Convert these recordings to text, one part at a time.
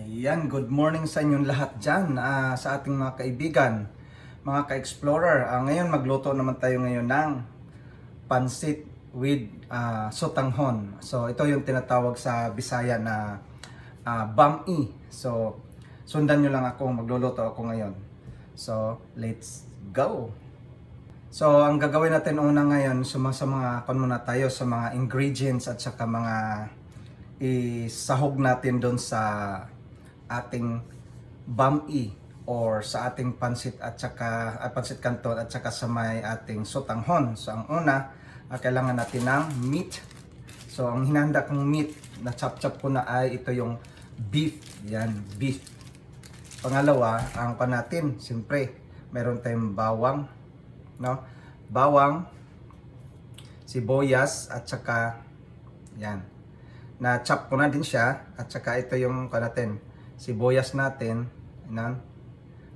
Ayan, good morning sa inyong lahat dyan, sa ating mga kaibigan, mga ka-explorer. Ngayon magluto naman tayo ngayon ng pansit with sotanghon. So ito yung tinatawag sa Bisaya na bami. So sundan nyo lang ako, magluluto ako ngayon. So let's go! So ang gagawin natin una ngayon, sa mga muna tayo sa mga ingredients at saka mga isahog natin doon sa ating bami or sa ating pansit at saka pansit canton at saka sa may ating sotanghon. So ang una, kailangan natin ng meat. So ang hinahanda kong meat na chop-chop ko na ay ito yung beef. Yan, beef. Pangalawa, ang pa natin, siyempre, meron tayong bawang, no? Bawang, sibuyas at saka yan. Na chop ko na din siya at saka ito yung natin, sibuyas natin, yan.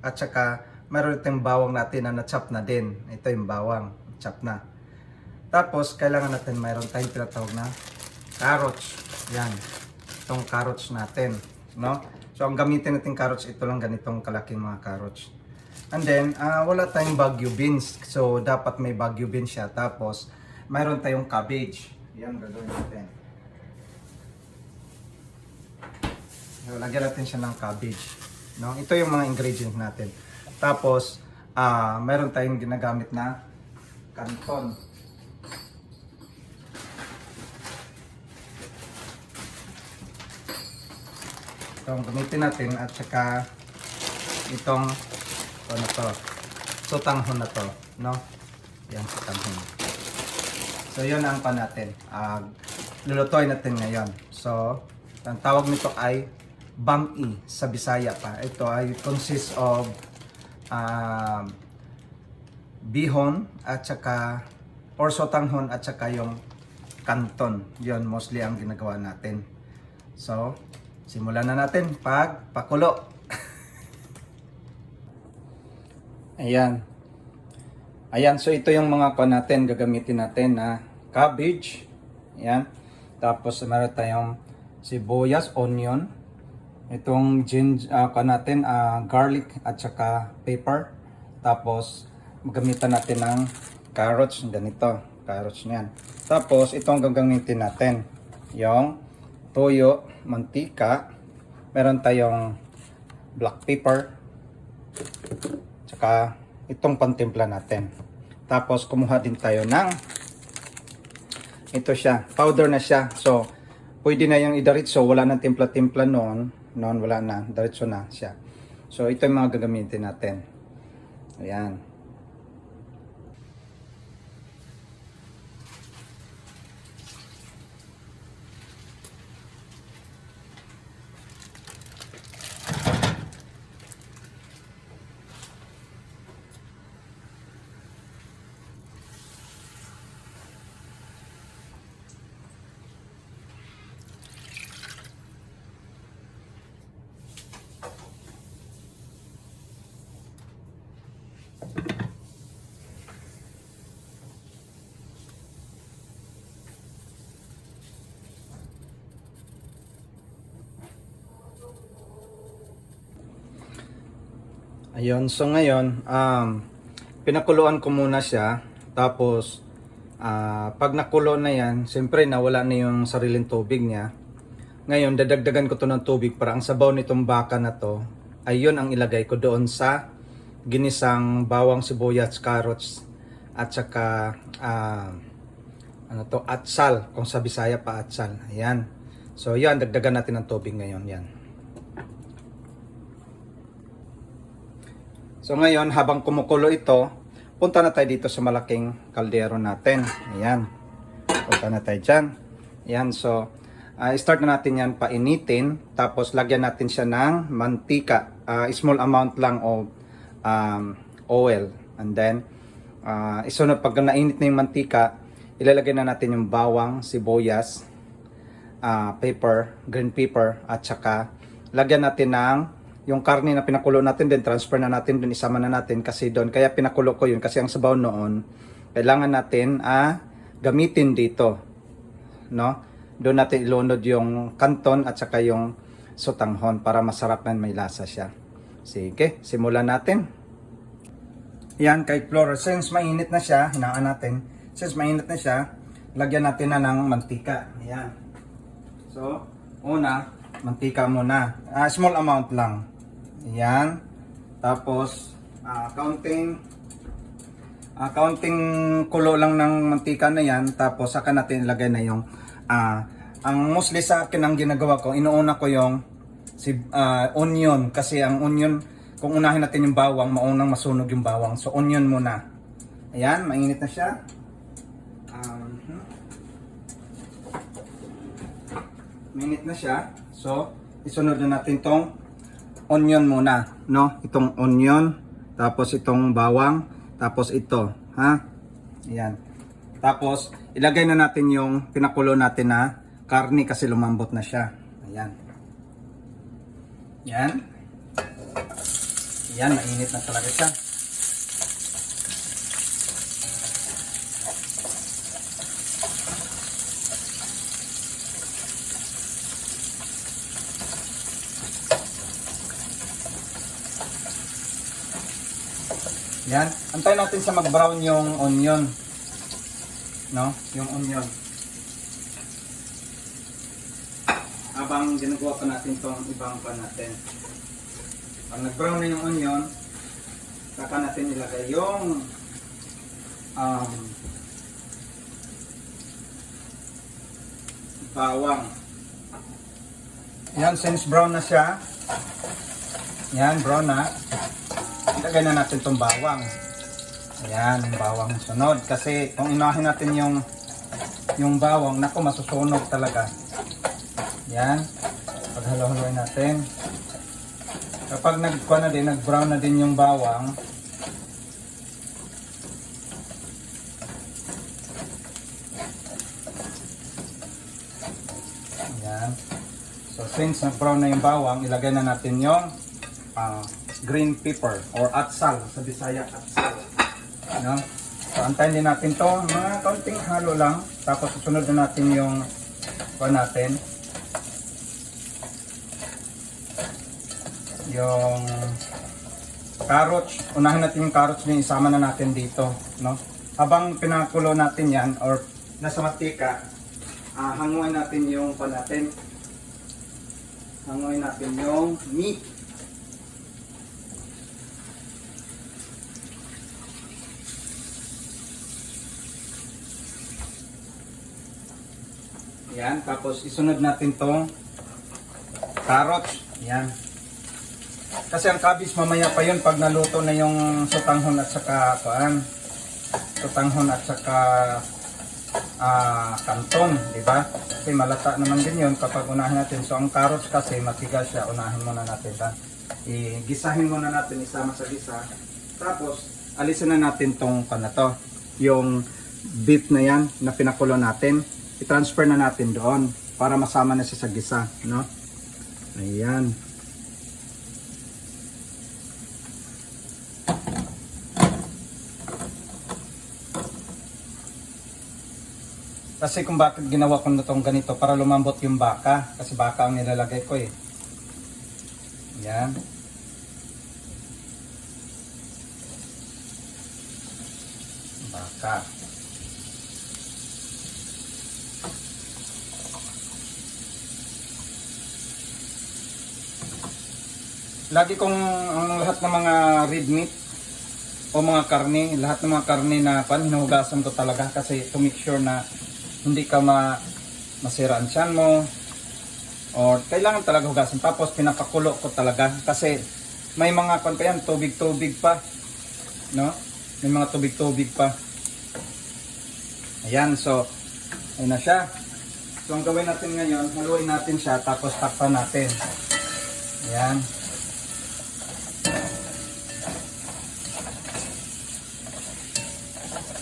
At saka meron tayong bawang natin na na-chop na din. Ito yung bawang, chop na. Tapos kailangan natin mayroon tayong tinatawag na carrots. Yan. Itong carrots natin, no? So ang gamitin natin carrots, ito lang ganitong kalaking mga carrots. And then wala tayong Baguio beans. So dapat may Baguio beans siya. Tapos mayroon tayong cabbage. Yan gagawin natin. So, lagyan natin siya ng cabbage, no? Ito yung mga ingredients natin. Tapos mayroon tayong ginagamit na canton. Itong gamitin natin at saka itong sotanghon na to, no? Yan, sotanghon. So yun ang natin. Lulutuin natin ngayon. So ang tawag nito ay bami sa Bisaya pa. Ito ay consists of bihon at saka or sotanghon at saka yung canton. Yun mostly ang ginagawa natin. So simulan na natin pagpakulo. Ayan. Ayan, so ito yung mga natin, gagamitin natin na cabbage. Ayan. Tapos meron tayong sibuyas, onion. Itong natin, garlic at saka pepper. Tapos gagamitan natin ng carrots, ganito. Carrots niyan. Tapos itong gagamitin natin, yung toyo, mantika, meron tayong black pepper, tsaka itong pantimpla natin. Tapos kumuha din tayo ng ito siya, powder na siya. So pwede na yung idaritso, wala nang timpla-timpla noon, wala na, daritso na siya. So ito yung mga gagamitin natin. Ayan. Ayun, so ngayon, pinakuluan ko muna siya. Tapos, pag nakulo na yan, siyempre nawala na yung sariling tubig niya. Ngayon, dadagdagan ko to ng tubig para ang sabaw nitong baka na to, ay yun ang ilagay ko doon sa ginisang bawang, sibuyas, carrots, at saka, atsal, kung sa Bisaya pa atsal. Ayan. So, yan, dagdagan natin ng tubig ngayon, yan. So ngayon, habang kumukulo ito, punta na tayo dito sa malaking kaldero natin. Ayan. Punta na tayo dyan. Ayan, so start na natin yan painitin. Tapos lagyan natin siya ng mantika. Small amount lang of oil. And then, isunod pag nainit na yung mantika, ilalagay na natin yung bawang, sibuyas, pepper, green pepper, at saka lagyan natin ng yung karne na pinakulo natin din, transfer na natin dun, isama na natin kasi doon. Kaya pinakulo ko yun kasi ang sabaw noon, kailangan natin gamitin dito, no? Doon natin ilunod yung canton at saka yung sotanghon para masarap na may lasa siya. Sige, simulan natin. Yan, ka-explorer, since mainit na siya, hinaan natin. Since mainit na siya, lagyan natin na ng mantika. Ayan. So, una, mantika muna. Small amount lang. Ayan. Tapos, kaunting kulo lang ng mantika na yan. Tapos, saka natin ilagay na yung, ang mostly sa akin ang ginagawa ko, inuuna ko yung onion. Kasi ang onion, kung unahin natin yung bawang, maunang masunog yung bawang. So, onion muna. Ayan, mainit na siya. Mainit na siya. So, isunod na natin tong onion muna, no? Itong onion, tapos itong bawang, tapos ito, ha? Ayan. Tapos, ilagay na natin yung pinakulo natin na karne kasi lumambot na siya. Ayan. Ayan. Ayan, mainit na talaga siya. Yan. Antayin natin sa mag-brown yung onion. No? Yung onion. Habang ginagawa pa natin itong ibang pa natin. Pag nag-brown na yung onion, saka natin ilagay yung bawang. Yan, since brown na siya. Yan, brown na. Ilagay na natin itong bawang. Ayan, yung bawang sunod. Kasi kung inahin natin yung bawang, naku, masusunog talaga. Ayan. Paghalo-haloy natin. Kapag nag-brown na din yung bawang, ayan. So since nag-brown na yung bawang, ilagay na natin yung green pepper or atsal, sa Bisaya atsal. No? So antayin din natin to, mga kaunting halo lang, tapos susunod na natin yung yung carrots. Unahin natin yung carrots na isama na natin dito, no? Habang pinakulo natin yan or nasa mantika, hanguin natin yung hanguin natin yung meat. Yan, tapos isunod natin tong carrots. Yan. Kasi ang kabis mamaya pa yun pag naluto na yung sotanghon at saka kanton, di ba? Kasi malata naman din yun kapag unahin natin. So ang carrots kasi matigas siya, unahin muna natin. Gisahin muna natin, isama sa gisa. Tapos alisin na natin tong yung beef na yan na pinakulo natin. I-transfer na natin doon para masama na siya sa gisa, no? Ayan. Kasi kung bakit ginawa ko na itong ganito, para lumambot yung baka. Kasi baka ang nilalagay ko eh. Ayan. Baka. Lagi kong ang lahat ng mga red meat o mga karne, lahat ng mga karne na hinuhugasan ko talaga kasi to make sure na hindi ka masira ang tiyan mo or kailangan talaga hugasan. Tapos pinapakulo ko talaga kasi may mga pa yan, tubig-tubig pa, no? May mga tubig-tubig pa. Ayan, so ayun na siya. So ang gawin natin ngayon, haluin natin siya tapos takpan natin. Ayan.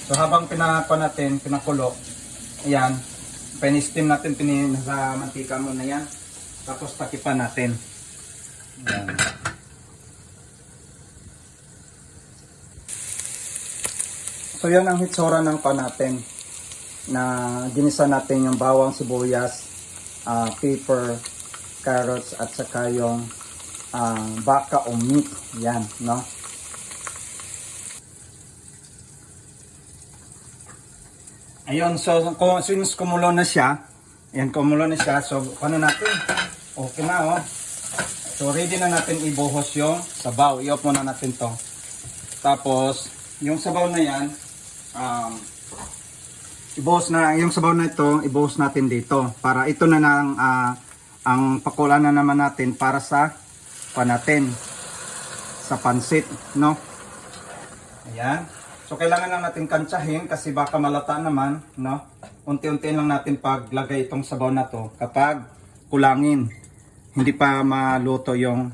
So habang pinakulo, ayan, pin-steam natin, sa mantika muna yan. Tapos takipan natin. Ayan. So yan ang hitsura ng natin. Na ginisa natin yung bawang, sibuyas, pepper, carrots at saka yung baka o meat. Yan, no? Ayun, so since kumulo na siya, ayan, kumulo na siya, so ano natin? Okay na, oh. So ready na natin ibuhos yung sabaw. I-off muna natin to. Tapos, yung sabaw na yan, yung sabaw na ito, ibuhos natin dito. Para ito na lang, ang pakulan na naman natin para sa panatin. Sa pansit, no? Ayan. So kailangan lang natin kantsahin kasi baka malata naman, no? Unti-unti lang natin paglagay itong sabaw na to kapag kulangin. Hindi pa maluto yung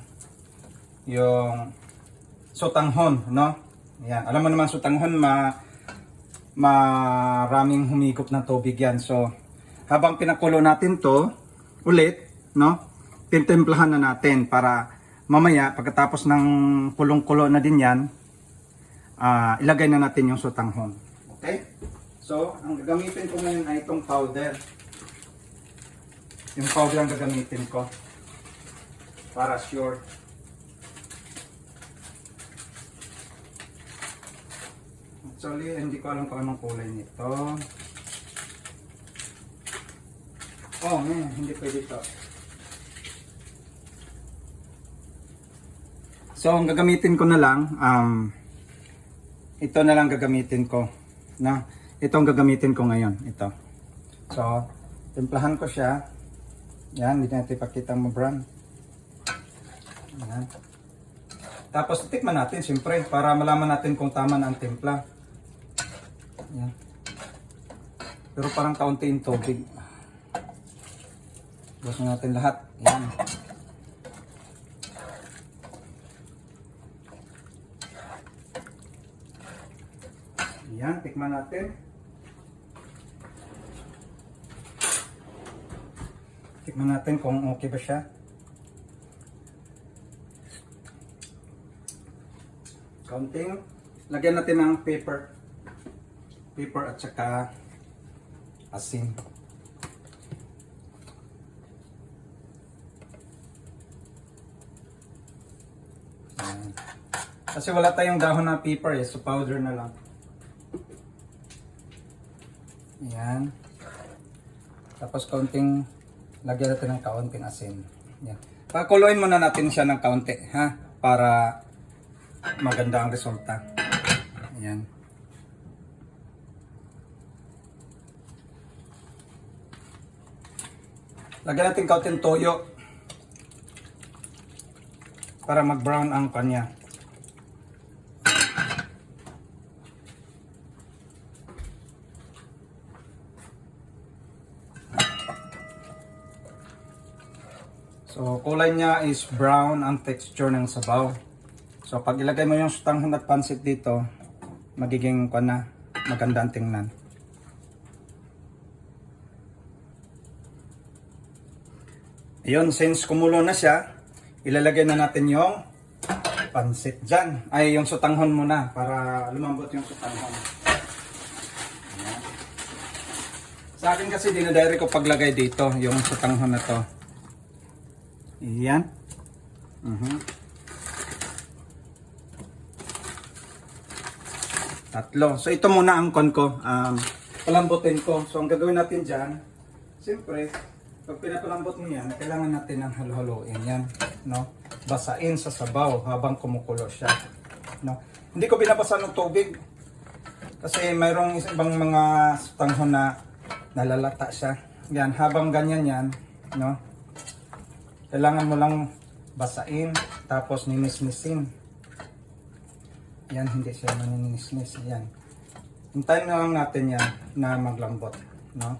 sotanghon, no? Ayan. Alam mo naman sotanghon, maraming humigop ng tubig yan. So habang pinakulo natin to ulit, no? Tintemplahan na natin para mamaya pagkatapos ng kulong-kulo na din yan, ilagay na natin yung sotanghon. Okay? So, ang gagamitin ko ngayon ay itong powder. Yung powder ang gagamitin ko. Para sure. Actually, hindi ko alam kung anong kulay nito. Oh, hindi pwede ito. So, ang gagamitin ko na lang, ito na lang gagamitin ko. Na, ito ang gagamitin ko ngayon. Ito. So, timplahan ko siya. Yan, hindi natin ipakita mo brown. Yan. Tapos, tikman natin, siyempre, para malaman natin kung tama na ang timpla. Yan. Pero parang kaunti yung tubig. Gusto natin lahat. Yan. Yan, tikman natin. Tikman natin kung okay ba siya. Kaunting. Lagyan natin ng pepper. Pepper at saka asin. Yan. Kasi wala tayong dahon na pepper eh, so powder na lang. Yan. Tapos kaunting, lagyan natin ng kaunting asin. Yan. Pakuluin muna natin siya ng kaunti, ha? Para maganda ang resulta. Yan. Lagyan natin kaunting toyo. Para mag-brown ang kanya. So, kulay niya is brown ang texture ng sabaw. So, pag ilagay mo yung sotanghon at pansit dito, magiging maganda ang tingnan. Ayun, since kumulo na siya, ilalagay na natin yung pansit dyan. Ay, yung sotanghon muna para lumambot yung sotanghon. Ayan. Sa akin kasi dinadiri ko paglagay dito yung sotanghon na to. Yan. Tatlo. So ito muna ang kon ko. Palambutin ko. So ang gagawin natin dyan, siyempre, pag pinapalambot mo yan, kailangan natin ng halo-haloin yan. No? Basain sa sabaw habang kumukulo siya. No? Hindi ko binabasan ng tubig. Kasi mayroong ibang mga sotanghon na nalalata siya. Yan, habang ganyan yan, no? Kailangan mo lang basain, tapos ninisnisin. Yan, hindi siya maninisnis. Yan. Hintayin na lang natin yan na maglambot. No?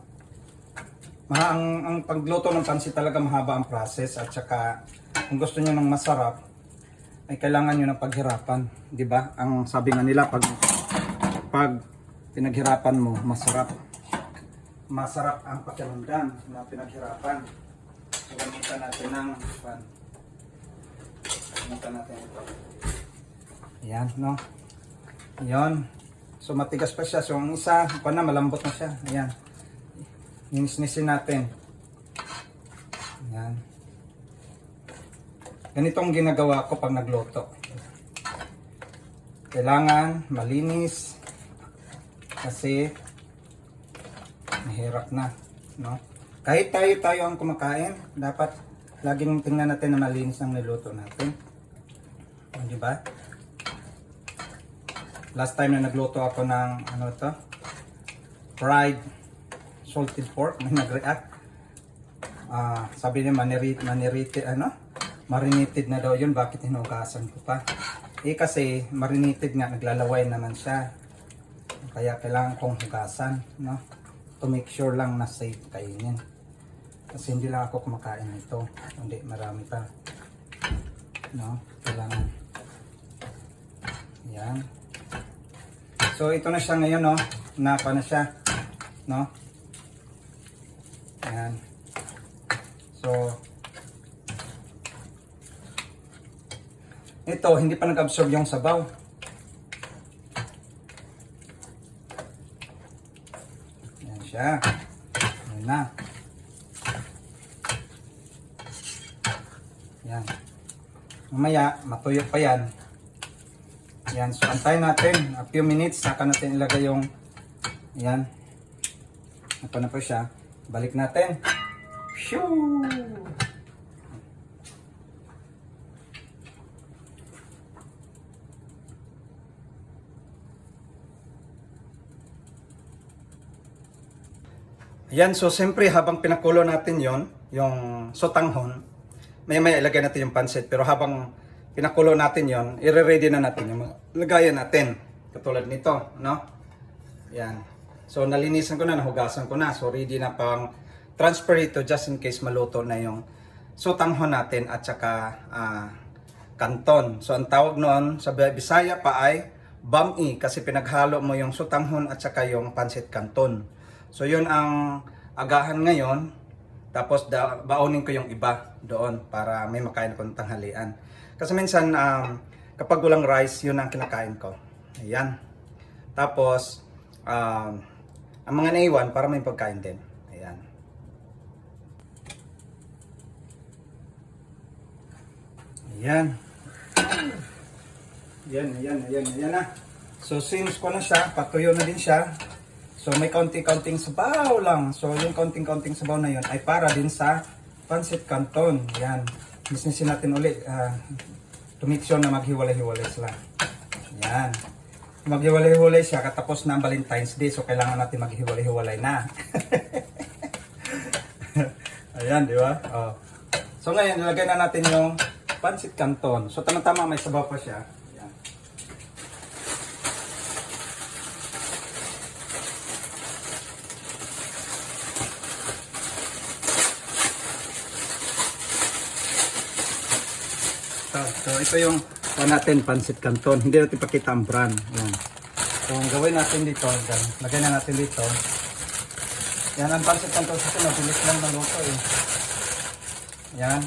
Ang pagluto ng pansit talaga mahaba ang process. At saka, kung gusto nyo ng masarap, ay kailangan nyo ng paghirapan. Diba? Ang sabi nga nila, pag pinaghirapan mo, masarap. Masarap ang pakiramdam na pinaghirapan. So, gamitan natin ng gamitan natin ito. Ayan, no? Ayan. So, matigas pa siya. So, ang isa, malambot na siya. Ayan. Ninisnisin natin. Ayan. Ganitong ginagawa ko pag nagluto. Kailangan malinis kasi mahirap na, no? Kahit tayo ang kumakain, dapat laging tingnan natin na malinis ang niluto natin. Di ba? Last time na nagluto ako ng fried salted pork, may nag-react. Sabi niya marinated na daw yun, bakit hinugasan ko pa? Kasi marinated nga, naglalaway naman siya. Kaya kailangan kong hugasan, no? To make sure lang na safe kainin. Kasi hindi lang ako kumakain nito, hindi, marami pa. No? Kailangan. Yan. So ito na siya ngayon, no? Napa na siya, no? Yan. So ito, hindi pa nag-absorb yung sabaw. Yan siya. Yan na. Yan. Mamaya, matuyo pa yan. Yan. So, antayin natin. A few minutes, saka natin ilagay yung yan. Apa na po siya. Balik natin. Shoo! Yan, so siyempre habang pinakulo natin yung sotanghon, maya ilagay natin yung pansit. Pero habang pinakulo natin yon, i-ready na natin yung lagayan natin. Katulad nito, no? Yan. So nalinisan ko na, nahugasan ko na. So ready na pang transfer ito just in case maluto na yung sotanghon natin at saka kanton. So ang tawag noon sa Bisaya pa ay bami kasi pinaghalo mo yung sotanghon at saka yung pansit kanton. So yun ang agahan ngayon. Tapos baonin ko yung iba doon para may makain ko ng tanghalian. Kasi minsan kapag walang rice, yun ang kinakain ko. Ayan. Tapos ang mga naiwan para may pagkain din. Ayan. Ayan. Ayan na. So since ko na siya, patuyo na din siya. So may kaunting-kaunting sabaw lang. So yung kaunting-kaunting sabaw na yun ay para din sa pansit canton. Yan. Businessin natin ulit. To make sure na maghiwalay-hiwalay sila. Yan. Maghiwalay-hiwalay siya katapos na ang Valentine's Day. So kailangan natin maghiwalay-hiwalay na. Ayan, di ba? Oh. So ngayon, nilagay na natin yung pansit canton. So tama-tama may sabaw pa siya. So ito yung natin pansit canton. Hindi natin pakita ang brand. Yan. So ang gawin natin dito, lagay na natin dito. Yan ang pansit canton kasi mabilis lang maluto eh. Yan.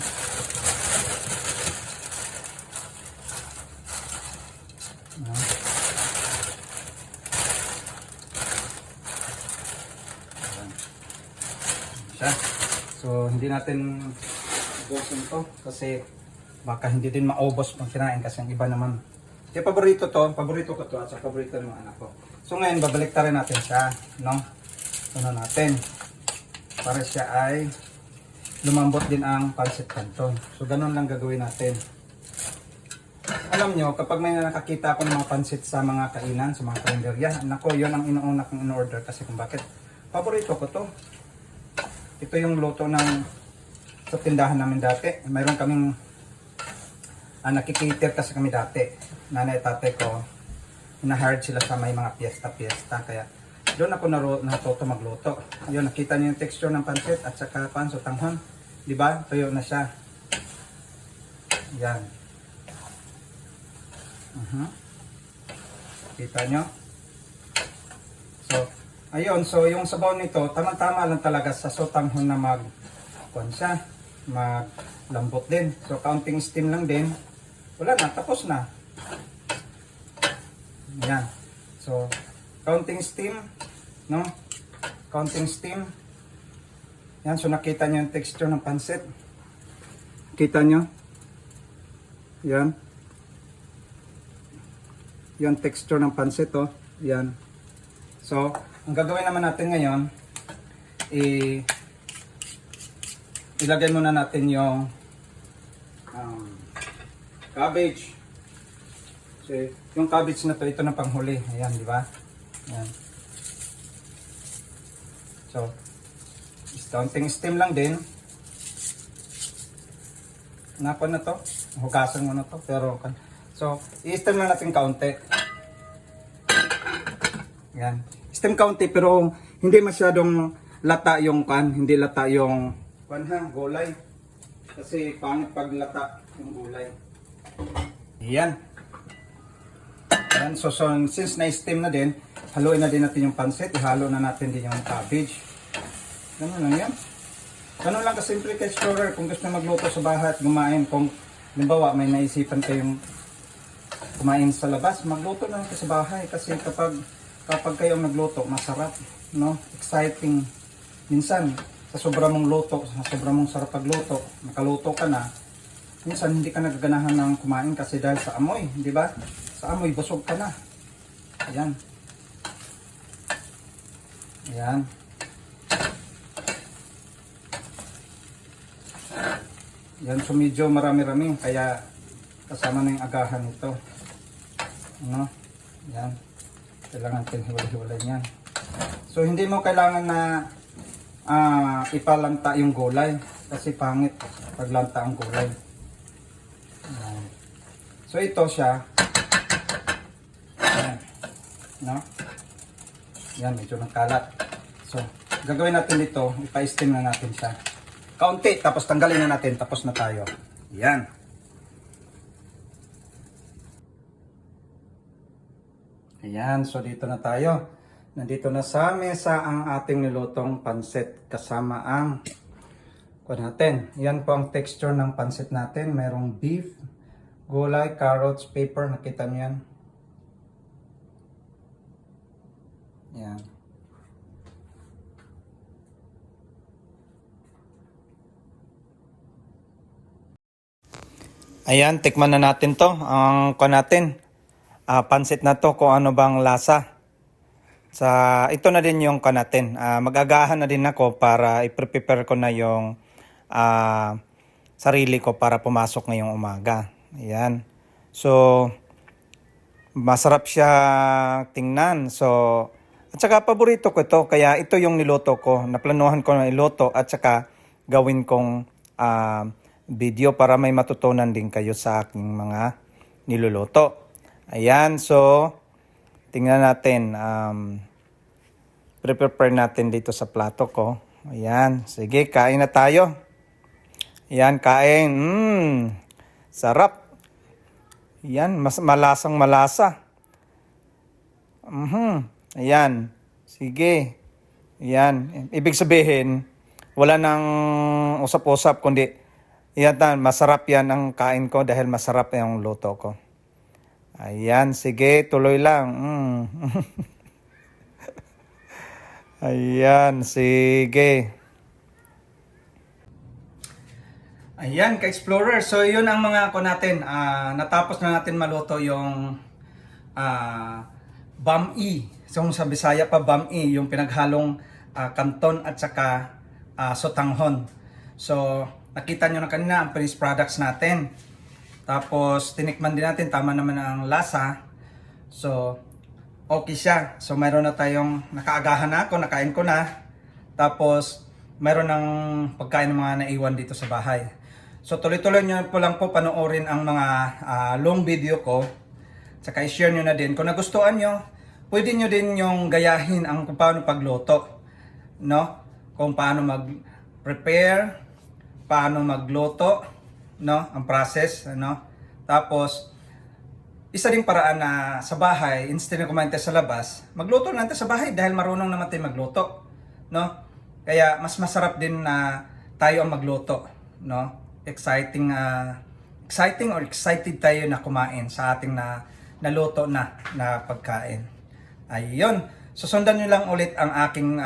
Siya. So hindi natin ubusin to kasi baka hindi din maubos pag kinain kasi ang iba naman. Yung paborito ko to at sa paborito ng mga anak ko. So ngayon babalik rin natin siya, no? Ano natin para siya ay lumambot din ang pansit canton. So ganun lang gagawin natin. Alam nyo, kapag may nakakita ako ng mga pansit sa mga kainan, sa mga kalendarya, nako, yun ang inuuna kong in-order kasi kung bakit. Paborito ko to. Ito yung luto sa tindahan namin dati. Mayroon kaming nakikiter kasi kami dati. Nanay tatay ko, na-hard sila sa may mga piyesta-piyesta. Kaya doon ako natuto magluto. Ayun, nakita niyo yung texture ng pansit at saka sotanghon. Diba? Tuyo na siya. Yan. Kita nyo? So, ayun. So, yung sabaw nito, tama-tama lang talaga sa sotanghon na maglambot din. So, kaunting steam lang din. Wala na, tapos na. Yan. So, counting steam, no? Counting steam. Yan, so nakita nyo yung texture ng pansit. Kita nyo? Yan. Yung texture ng pansit, oh. Yan. So, ang gagawin naman natin ngayon, ilagay muna natin yung cabbage. So, yung cabbage na to, ito na panghuli. Ayan, di ba? Ayan. So, kaunting steam lang din. Napon na to. Hugasan mo na to. Pero, so, i-steam lang natin kaunti. Yan. Steam kaunti pero hindi masyadong lata yung hindi lata yung gulay. Kasi pangit pag lata yung gulay. Yan. Yan. So, since na-steam na din, haluin na din natin yung pansit. Ihalo na natin din yung cabbage. Ganun lang yan. Ganun lang kasimple ka explorer. Kung gusto magluto sa bahay at gumain, kung limbawa may naisipan kayong kumain sa labas, magluto na lang sa bahay. Kasi kapag kayo nagluto, masarap, no? Exciting. Minsan, sa sobra mong luto, sa sobra mong sarap pagluto, nakaluto ka na, minsan hindi ka nagaganahan ng kumain kasi dahil sa amoy, di ba? Sa amoy, busog ka na. Ayan. Ayan. Yan, so medyo marami-rami, kaya kasama na yung agahan nito. Ano? Yan. Kailangan natin hiwalay-hiwalay yan. So, hindi mo kailangan na ipalanta yung gulay. Kasi pangit paglanta ang gulay. Yan. So, ito siya. Yan. No? Yan, medyo nagkalat. So, gagawin natin dito, ipa-steam na natin siya. Kaunti, tapos tanggalin na natin, tapos na tayo. Yan. Ayan, so dito na tayo. Nandito na sa mesa ang ating nilutong pansit kasama ang natin. Yan po ang texture ng pansit natin. Merong beef, gulay, carrots, paper. Nakita niyo yan? Yan. Ayan, tikman na natin to. Ang natin, pansit na to kung ano bang lasa. Ito na din yung natin. Mag-agahan na din ako para i-prepare ko na yung sarili ko para pumasok ngayong umaga. Ayan. So, masarap siya tingnan. So, at saka paborito ko ito. Kaya ito yung niluto ko. Naplanuhan ko na iluto at saka gawin kong video para may matutunan din kayo sa aking mga niluluto. Ayan, so tingnan natin. Prepare natin dito sa plato ko. Ayan, sige, kain na tayo. Ayan, kain. Sarap. Ayan, malasang malasa. Ayan, sige. Ayan, ibig sabihin, wala nang usap-usap kundi yan, masarap yan ang kain ko dahil masarap yung luto ko. Ayan, sige, tuloy lang. Ayan, sige. Ayan, ka-explorer. So, yun ang mga natin. Natapos na natin maluto yung bam-i. So, sa Bisaya pa bam-i, yung pinaghalong kanton at saka sotanghon. So, nakita nyo na kanina ang finished products natin. Tapos, tinikman din natin. Tama naman ang lasa. So, okay siya. So, mayroon na tayong nakaagahan na ako. Nakain ko na. Tapos, mayroon ng pagkain ng mga naiwan dito sa bahay. So, tuloy-tuloy nyo po lang po panoorin ang mga long video ko. Saka i-share nyo na din. Kung nagustuhan nyo, pwede nyo din yung gayahin ang kung paano pagluto. No? Kung paano mag-prepare, paano magluto, no, ang process, no. Tapos isa ding paraan na sa bahay, instead na kumain tayo sa labas, magluto na tayo sa bahay dahil marunong naman tayo magluto, no. Kaya mas masarap din na tayo ang magluto, no. Exciting tayo na kumain sa ating naluto na pagkain. Ayun. Susundan nyo lang ulit ang aking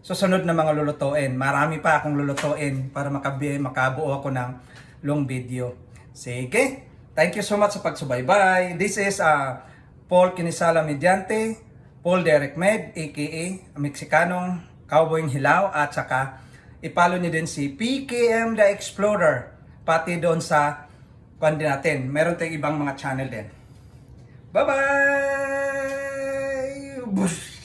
susunod na mga lulutuin. Marami pa akong lulutuin para makabuo ako ng long video. Sige, Thank you so much sa pagsubaybay. This is Paul Kinisala Mediante, Paul Derek Med, aka Mexicanong Cowboy Hilaw, at saka ipalo niyo din si PKM The Explorer, pati doon sa kundi natin. Meron tayong ibang mga channel din. Bye-bye! Bush!